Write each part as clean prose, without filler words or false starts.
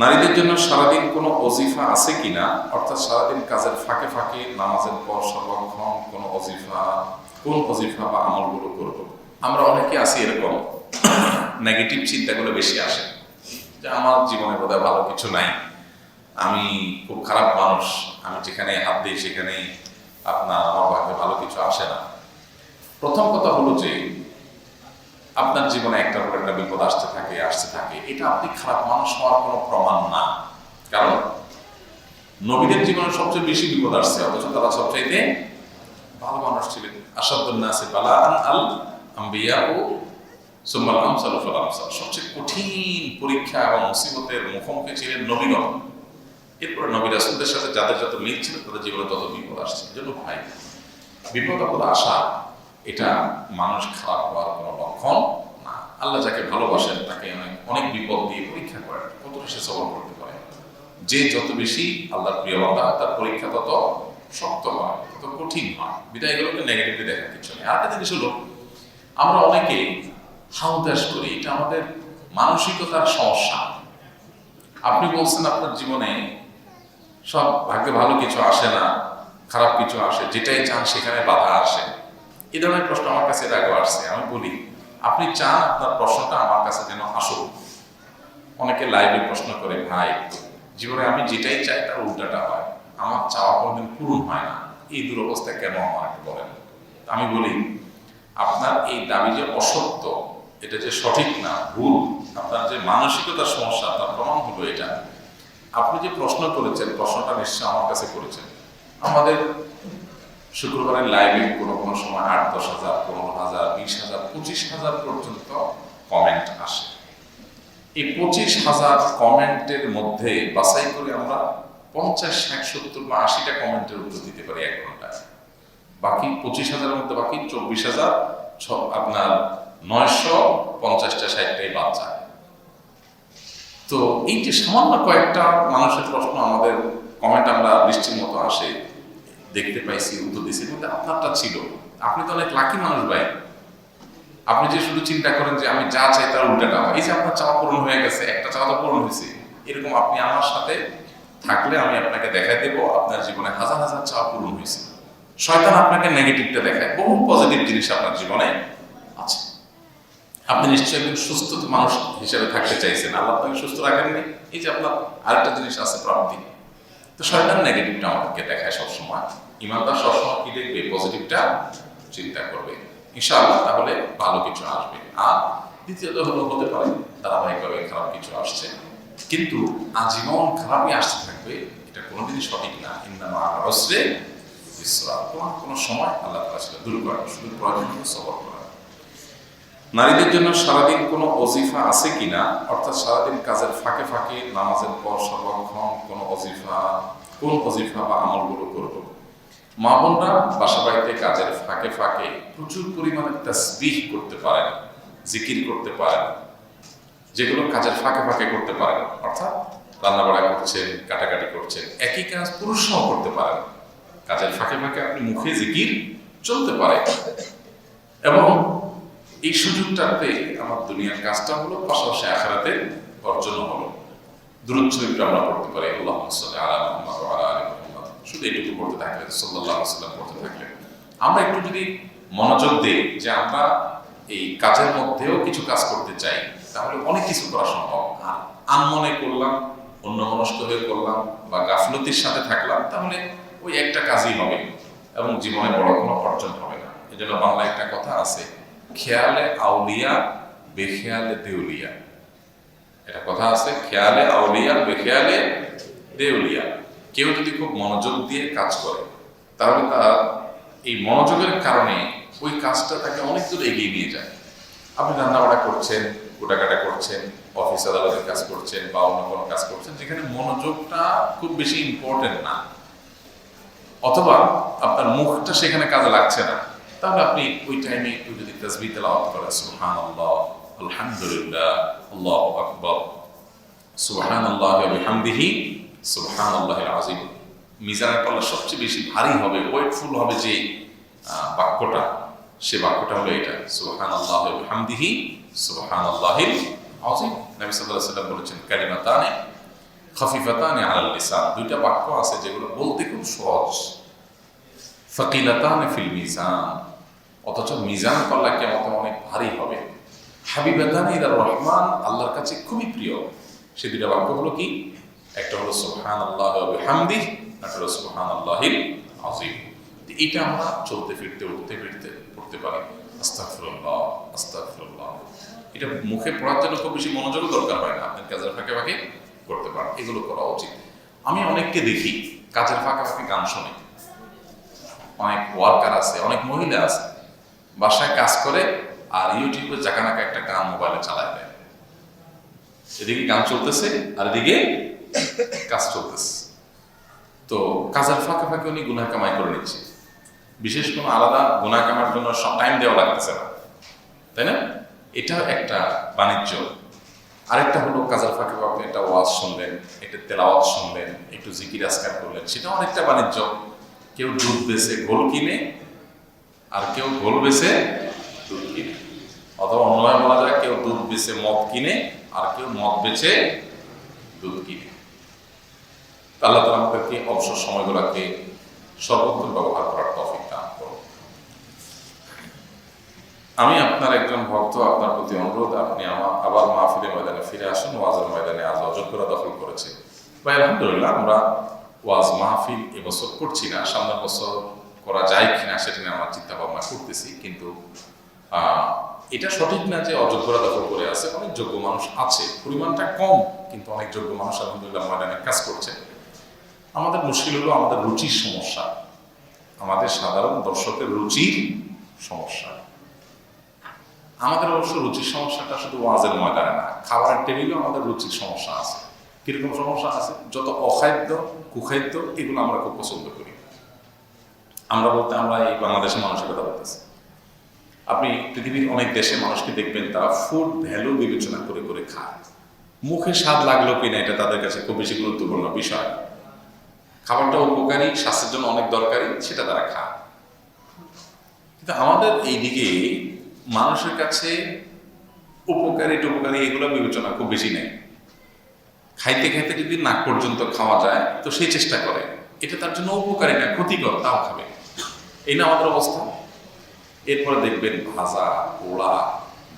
নারীদের জন্য সারাদিন কোনো ওজিফা আছে কিনা, অর্থাৎ সারাদিন কাজের ফাঁকে ফাঁকে নামাজের পর সর্বক্ষণ কোনো কোন ওজিফা বা আমলগুলো করব। আমরা অনেকে আছি এরকম, নেগেটিভ চিন্তাগুলো বেশি আসে যে আমার জীবনে বোধহয় ভালো কিছু নাই, আমি খুব খারাপ মানুষ, আমি যেখানে হাত দিই সেখানেই আমার ভাগ্যে ভালো কিছু আসে না। প্রথম কথা হলো যে আপনার জীবনে একটার পর একটা বিপদ আসতে থাকে, এটা আপনি খারাপ মানুষ হওয়ার কোনো প্রমাণ না। কারণ নবীদের জীবনে সবচেয়ে বেশি বিপদ আসছে, অথচ তারা সবচাইতে ভালো মানুষ ছিলেন। আসাদুন নাসি বালাআন আল আম্বিয়া ও সুম্মাল আমসালু ফাল আমসাল। সবচেয়ে কঠিন পরীক্ষা এবং মুসিবতের মুখোমুখি ছিলেন নবীগণ। এরপরে নবী রাসূলদের সাথে যাদের যত মিল ছিল তাদের জীবনে তত বিপদ আসছে। এজন্য ভাই, বিপদ আপদ আসা এটা মানুষ খারাপ হওয়ার কোনো লক্ষণ না। আল্লাহ যাকে ভালোবাসেন তাকে অনেক বিপদ দিয়ে পরীক্ষা করেন, কত সে সবর করতে পারে। যে যত বেশি আল্লাহর প্রিয় বান্দা তার পরীক্ষা তত শক্ত হয়, তত কঠিন হয়। বিদায় এগুলোকে নেগেটিভলি দেখার কিছু নেই। আরেকটা জিনিস হলো, আমরা অনেকে হাউদাস করি, এটা আমাদের মানসিকতার সমস্যা। আপনি বলছেন আপনার জীবনে সব ভাগ্যে ভালো কিছু আসে না, খারাপ কিছু আসে, যেটাই চান সেখানে বাধা আসে। এই ধরনের প্রশ্ন আমার কাছে এর আগেও আসছে। আমি বলি, আপনি চান আপনার প্রশ্নটা আমার কাছে যেন আসুক। অনেকে লাইভে প্রশ্ন করে, ভাই জীবনে আমি যেটাই চাই তার উল্টাটা হয়, আমার চাওয়া কোনোদিন পূরণ হয় না, এই দুরবস্থা কেন আমাকে বলেন? আমি বলি, আপনার এই দাবি যে অসত্য, এটা যে সঠিক না, ভুল, আপনার যে মানসিকতার সমস্যা তার প্রমাণ হলো এটা। আপনি যে প্রশ্ন করেছেন, প্রশ্নটা নিশ্চয় আমার কাছে করেছেন। আমাদের শুক্রবারের লাইভে কোনো সময় 8-10,000, 15,000, 20,000, 25,000 পর্যন্ত কমেন্ট আসে। এই 25,000 কমেন্টের মধ্যে বাছাই করে আমরা 50, 60, 70 বা 80টা কমেন্টের উত্তর দিতে পারি 1 ঘন্টায়। বাকি 25,000-এর মধ্যে বাকি 24,000 আপনার 950টা 60টাই বাদ যায়। তো এই যে সামান্য কয়েকটা মানুষের প্রশ্ন আমাদের কমেন্ট আমরা বৃষ্টির মতো আসে, দেখতে পাইছি, উত্তর দিয়েছি, কিন্তু আপনারটা ছিল। আপনি তো অনেক লাকি মানুষ ভাই। আপনি যে শুধু চিন্তা করেন যে আমি যা চাই তার উল্টাটা হয়, এই যে আপনার চাওয়া পূরণ হয়ে গেছে, একটা চাওয়া তো পূরণ হয়েছে। এরকম আপনি আমার সাথে থাকলে আমি আপনাকে দেখাই দেবো আপনার জীবনে হাজার হাজার চাওয়া পূরণ হয়েছে। শয়তান আপনাকে নেগেটিভটা দেখায়, বহু পজিটিভ জিনিস আপনার জীবনে আছে। আপনি নিশ্চয়ই একজন সুস্থ মানুষ হিসেবে থাকতে চাইছেন, আল্লাহ আপনাকে সুস্থ রাখেননি। এই যে আপনার আরেকটা জিনিস আছে, প্রাপ্তি। তো শয়তান নেগেটিভটা আমাদেরকে দেখায় সবসময়। ইমানদার সবসময় কি দেখবে? পজিটিভটা চিন্তা করবে, ইনশাআল্লাহ তাহলে ভালো কিছু আসবে। আর দ্বিতীয়ত হলো, হতে পারে ধারাবাহিকভাবে খারাপ কিছু আসছে, কিন্তু আজীবন খারাপই আসতে থাকবে, এটা কোনোদিনই সঠিক না। ইন্নামা আল উসরি ইসরা, কোনো সময় আল্লাহ তাআলা সেটা দূর করেন, শুধু প্রয়োজন হলো সবর করা। নারীদের জন্য সারাদিন কোনো ওজিফা আছে কিনা, অর্থাৎ সারাদিন কাজের ফাঁকে ফাঁকে নামাজের পর সর্বক্ষণ কোন ওজিফা বা আমলগুলো করব। মা বোনরা বাসা বাড়িতে কাজের ফাঁকে ফাঁকে প্রচুর পরিমাণে তাসবিহ করতে পারেন, জিকির করতে পারেন, যেগুলো কাজের ফাঁকে ফাঁকে করতে পারেন। অর্থাৎ রান্নাবাড়া করছেন, কাটাকাটি করছেন, একই কাজ পুরুষরাও করতে পারেন। কাজের ফাঁকে ফাঁকে আপনি মুখে জিকির চলতে পারে, এবং এই সুযোগটাতে আমার দুনিয়ার কাজটা হলো, পাশাপাশি আখিরাতের অর্জন হলো। দুরূদ শরীফটা আমরা পড়তে পারি, আল্লাহুম্মা সাল্লি আলা মুহাম্মাদ ওয়া আলা আলি মুহাম্মাদ, শুধু এইটুকু পড়তে থাকলে, সাল্লাল্লাহু আলাইহি ওয়াসাল্লাম পড়তে থাকলে, আমরা একটু যদি মনোযোগ দিই যে আমরা এই কাজের মধ্যেও কিছু কাজ করতে চাই, তাহলে অনেক কিছু করা সম্ভব। আর আনমনে করলাম, অন্যমনস্ক হয়ে করলাম, বা গাফলতির সাথে থাকলাম, তাহলে ওই একটা কাজই হবে এবং জীবনে বড় কোনো অর্জন হবে না। এজন্য বাংলায় একটা কথা আছে, খেয়ালে আউলিয়া বেখেয়ালে দেউলিয়া। এটা কথা আছে, খেয়ালে আউলিয়া বেখেয়ালে দেউলিয়া। কেউ যদি খুব মনোযোগ দিয়ে কাজ করে, তাহলে তার এই মনোযোগের কারণে ওই কাজটা তাকে অনেক দূর এগিয়ে নিয়ে যায়। আপনি রান্নাবাড়া করছেন, কোটাকাটা করছেন, অফিস আদালতের কাজ করছেন, বা অন্য কোনো কাজ করছেন যেখানে মনোযোগটা খুব বেশি ইম্পর্টেন্ট না, অথবা আপনার মুখটা সেখানে কাজে লাগছে না, তাহলে আপনি ওই টাইমে একটু যদি তাসবিহ তেলাওয়াত করেন, সুবহানাল্লাহ, আলহামদুলিল্লাহ, আল্লাহু আকবার, সুবহানাল্লাহি ওয়া বিহামদিহি, সুবহানাল্লাহিল আযীম। মিজানের পাল্লা সবচেয়ে বেশি ভারী হবে, ওয়েটফুল হবে যে বাক্যটা, সে বাক্যটা হলো এটা, সুবহানাল্লাহি ওয়া বিহামদিহি, সুবহানাল্লাহিল আযীম। নবী সাল্লাল্লাহু আলাইহি ওয়াসাল্লাম বলেছেন, কালিমাতানে খাফিফাতানি আলাল লিসান, দুইটা বাক্য আছে যেগুলো বলতে খুব সহজ, ফাকিলাতানি ফিল মিজান, অথচ মিজান পাল্লা কিয়ামতে অনেক ভারী হবে। হাবিবাতানি ইলার রহমান, আল্লাহর কাছে খুবই প্রিয়। সে দুইটা বাক্য হলো কি? একটা হলো সুবহানাল্লাহি ওয়া বিহামদিহি, একটা হলো সুবহানাল্লাহিল আযীম। এটা আমরা চলতে ফিরতে উঠতে ফিরতে পড়তে পারি। আস্তাগফিরুল্লাহ, আস্তাগফিরুল্লাহ। এটা মুখে পড়ার জন্য খুব বেশি মনোযোগও দরকার হয় না, আপনি কাজের ফাঁকে ফাঁকে করতে পারেন, এগুলো করা উচিত। আমি অনেককে দেখি কাজের ফাঁকে ফাঁকে গান শোনে। অনেক ওয়ার্কার আছে, অনেক মহিলা আছে, বাসায় কাজ করে আর ইউটিউবে জাকানাকা একটা গান মোবাইলে চালায় দেয়। এদিকে গান চলতেছে আর এদিকে কাজ চলতেছে। তো কাজের ফাঁকে ফাঁকে উনি গুনাহ কামাই করে নিচ্ছে। বিশেষ কোনো আলাদা গুনাহ কামার জন্য টাইম দেওয়া লাগতেছে না, তাই না? এটা একটা বাণিজ্য। আরেকটা হলো কাজের ফাঁকে ফাঁকে একটা ওয়াজ শুনলেন, একটা তেলাওয়াত শুনলেন, একটু জিকির আজকার করলেন, সেটাও অনেকটা বাণিজ্য। কেউ দুধ বেচে ঘোল কিনে, আর কেউ ঘোল বেচে দুধ কিনে, অথবা অন্যভাবে বলা যায় কেউ দুধ বেচে মদ কিনে, আর কেউ মদ বেচে দুধ কিনে। আল্লাহ তাআলা আমাদেরকে অবসর সময়গুলোকে সর্বোত্তম ব্যবহার করার তৌফিক দান করুন। আমি আপনার একজন ভক্ত, আপনার প্রতি অনুরোধ, আপনি আবার মাহফিলের ময়দানে ফিরে আসুন। ওয়াজের ময়দানে আজ অযোগ্যরা দখল করেছে। ভাই আলহামদুলিল্লাহ, আমরা ওয়াজ মাহফিল এবছর করছি না, সামনের বছর করা যায় কিনা সেটা নিয়ে আমরা চিন্তা ভাবনা করতেছি। কিন্তু এটা সঠিক না যে অযোগ্যরা দখল করে আছে। অনেক যোগ্য মানুষ আছে, পরিমাণটা কম, কিন্তু অনেক যোগ্য মানুষ আলহামদুলিল্লাহ ময়দানে কাজ করছে। আমাদের মুশকিল হলো আমাদের রুচির সমস্যা, আমাদের সাধারণ দর্শকের রুচির সমস্যা। আমাদের অবশ্য রুচির সমস্যাটা শুধু ওয়াজের ময়দানে না, খাবারের টেবিলেও আমাদের রুচির সমস্যা আছে। কিরকম সমস্যা আছে? যত অখাদ্য কুখাদ্য এগুলো আমরা খুব পছন্দ করি। আমরা বলতে আমরা এই বাংলাদেশের মানুষের কথা বলতেছি। আপনি পৃথিবীর অনেক দেশে মানুষকে দেখবেন তারা ফুড ভ্যালু বিবেচনা করে করে খায়। মুখে স্বাদ লাগলো কিনা এটা তাদের কাছে খুব বেশি গুরুত্বপূর্ণ বিষয়। খাবারটা উপকারী, স্বাস্থ্যের জন্য অনেক দরকারি, সেটা তারা খায়। কিন্তু আমাদের এইদিকে মানুষের কাছে উপকারী টুপকারী এগুলো বিবেচনা খুব বেশি নেই। খাইতে খাইতে যদি নাক পর্যন্ত খাওয়া যায় তো সেই চেষ্টা করে, এটা তার জন্য উপকারী না, ক্ষতিকর, তাও খাবে। এই না আমাদের অবস্থা। এরপরে দেখবেন ভাজা, পোড়া,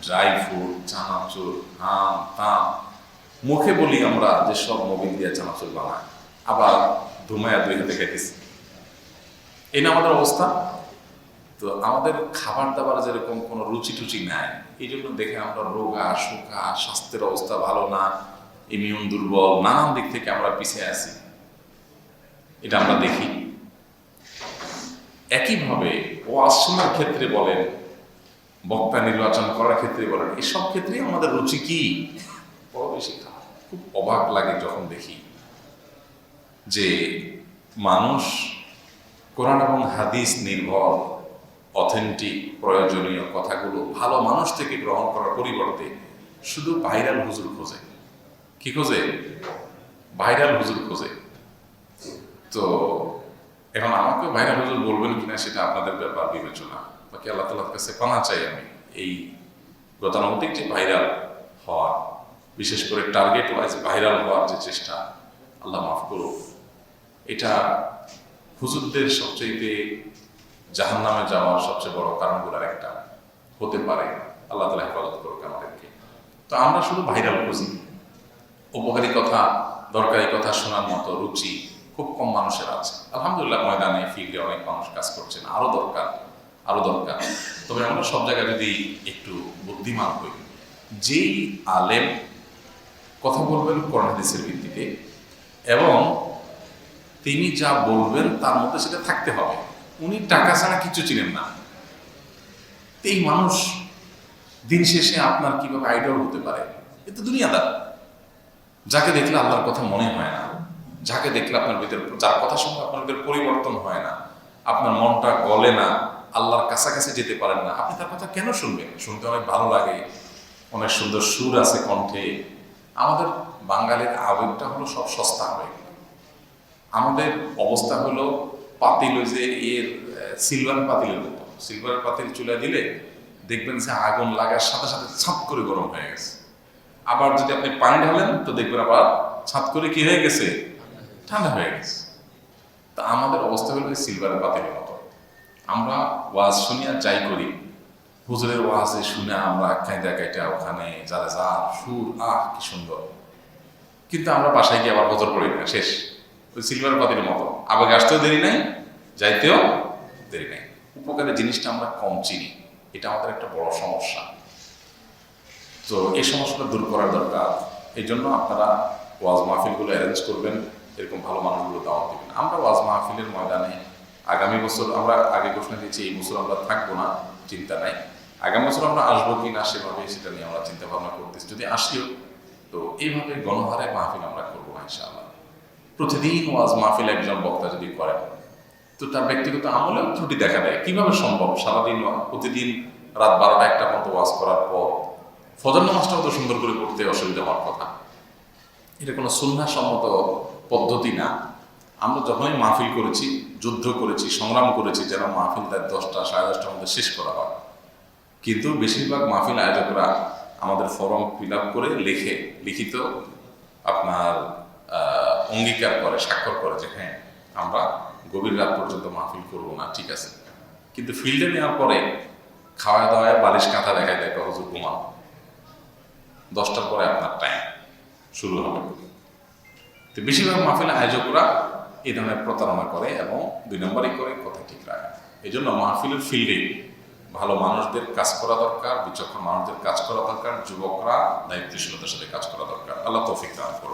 ড্রাই ফ্রুট, চানাচুর, আম, তাম। মুখে বলি আমরা যে সব মোবিল দিয়ে চানাচুর বানায়, আবার ধুমায়া দুই হাতে খাইতেছি। এই না আমাদের অবস্থা। তো আমাদের খাবার দাবার যেরকম কোনো রুচি টুচি নাই, এই জন্য দেখে আমরা রোগা শোকা, স্বাস্থ্যের অবস্থা ভালো না, ইমিউন দুর্বল, নানান দিক থেকে আমরা পিছিয়ে আছি। এটা আমরা দেখি। একইভাবে ওয়াজ শোনার ক্ষেত্রে বলেন, বক্তা নির্বাচন করার ক্ষেত্রে বলেন, এসব ক্ষেত্রে আমাদের রুচি কি বড় বেশি খারাপ। খুব অবাক লাগে যখন দেখি যে মানুষ কোরআন এবং হাদিস নির্ভর অথেন্টিক প্রয়োজনীয় কথাগুলো ভালো মানুষ থেকে গ্রহণ করার পরিবর্তে শুধু ভাইরাল হুজুর খোঁজে। কি খোঁজে? ভাইরাল হুজুর খোঁজে। তো এখন আমাকে ভাইরাল হুজুর বলবেন কিনা সেটা আপনাদের ব্যাপার, বিবেচনা। বাকি আল্লাহ তাআলার কাছে পানা চাই আমি এই গতানুগতিক যে ভাইরাল হওয়া, বিশেষ করে টার্গেট ওয়াইজ ভাইরাল হওয়ার যে চেষ্টা, আল্লাহ মাফ করুক। এটা হুজুরদের সবচেয়ে জাহান্নামে যাওয়ার সবচেয়ে বড় কারণগুলোর একটা হতে পারে। আল্লাহ তাআলা হেফাজত করুক আমাদেরকে। তো আমরা শুধু ভাইরাল খুঁজি, উপকারী কথা, দরকারি কথা শোনার মতো রুচি খুব কম মানুষের আছে। আলহামদুলিল্লাহ ময়দানে ফিল্ডে অনেক মানুষ কাজ করছেন, আরো দরকার, আরো দরকার। তবে আমরা সব জায়গায় যদি একটু বুদ্ধিমান হই, যেই আলেম কথা বলবেন কোরআন হাদিসের ভিত্তিতে এবং তিনি যা বলবেন তার মধ্যে সেটা থাকতে হবে। উনি টাকা ছাড়া কিছু চিনেন না। এই মানুষ দিন শেষে আপনার কিভাবে আইডল হতে পারে? এ তো দুনিয়াদার। যাকে দেখলে আল্লাহর কথা মনে হয় না, যাকে দেখলে আপনার ভিতরে, যার কথা শুনে আপনার ভিতরে পরিবর্তন হয় না, আপনার মনটা গলে না, আল্লাহর কাছাকাছি যেতে পারেন না, আপনি তার কথা কেন শুনবেন? শুনতে অনেক ভালো লাগে, অনেক সুন্দর সুর আছে কণ্ঠে। আমাদের বাঙালির আবেগটা হলো সব সস্তা আবেগ। আমাদের অবস্থা হলো পাতিল, ওই যে এর সিলভার পাতিলের মতো। সিলভারের পাতিল চুলা দিলে দেখবেন যে আগুন লাগার সাথে সাথে ছাপ করে গরম হয়ে গেছে। আবার যদি আপনি পানি ঢালেন তো দেখবেন আবার ছাদ করে কি হয়ে গেছে, ঠান্ডা হয়ে গেছে। তা আমাদের অবস্থা হলো সিলভারের পাতিলের মতো। আমরা ওয়াজ শুনিয়া যাই করি, হুজুরের ওয়াজে শুনে আমরা কায়দা কাইটা ওখানে যারা যা সুর, কি সুন্দর, কিন্তু আমরা বাসায় গিয়ে আবার বজর পড়ি না, শেষ। ওই সিলভার পাতিলের মতো, আবেগে আসতেও দেরি নাই, যাইতেও দেরি নাই। উপকারের জিনিসটা আমরা কম চিনি, এটা আমাদের একটা বড় সমস্যা। তো এই সমস্যাটা দূর করার দরকার। এই জন্য আপনারা ওয়াজ মাহফিলগুলো অ্যারেঞ্জ করবেন, এরকম ভালো মানুষগুলো দাওয়াত দেবেন। আমরা ওয়াজ মাহফিলের ময়দানে আগামী বছর, আমরা আগে ঘোষণা দিয়েছি এই বছর আমরা থাকবো না, চিন্তা নাই। আগামী বছর আমরা আসবো কি না সেভাবে সেটা নিয়ে আমরা চিন্তা ভাবনা করতেছি। যদি আসিও তো এইভাবে গণহারে মাহফিল আমরা করবো ইনশাআল্লাহ। প্রতিদিন ওয়াজ মাহফিল একজন বক্তা যদি করেন তো তার ব্যক্তিগত আমলেও ত্রুটি দেখা দেয়। কিভাবে সম্ভব সারাদিন প্রতিদিন রাত 12টা-1টা পর্যন্ত ওয়াজ করার পর ফজর নামাজটাও তো সুন্দর করে পড়তে অসুবিধা হওয়ার কথা। এটা কোনো সুন্নাহসম্মত পদ্ধতি না। আমরা যখনই মাহফিল করেছি, যুদ্ধ করেছি, সংগ্রাম করেছি যেন মাহফিল তার 10টা, 10:30টার মধ্যে শেষ করা হয়। কিন্তু বেশিরভাগ মাহফিল আয়োজকরা আমাদের ফর্ম ফিল আপ করে লিখিত আপনার অঙ্গীকার করে, স্বাক্ষর করে যে হ্যাঁ আমরা গভীর রাত পর্যন্ত মাহফিল করবো না, ঠিক আছে। কিন্তু ফিল্ডে নেওয়ার পরে খাওয়া দাওয়ায় বালিশ কাঁথা দেখায় দেখো হুজুর ঘুমান, 10টার পরে আপনার টাইম শুরু হবে। তো বেশিরভাগ মাহফিল আয়োজকরা এই ধরনের প্রতারণা করে এবং 2 নম্বরই করে, কথা ঠিক রাখে। এই জন্য মাহফিলের ফিল্ডে ভালো মানুষদের কাজ করা দরকার, বিচক্ষণ মানুষদের কাজ করা দরকার, যুবকরা দায়িত্বশীলতার সাথে কাজ করা দরকার। আল্লাহ তৌফিক দান করুন।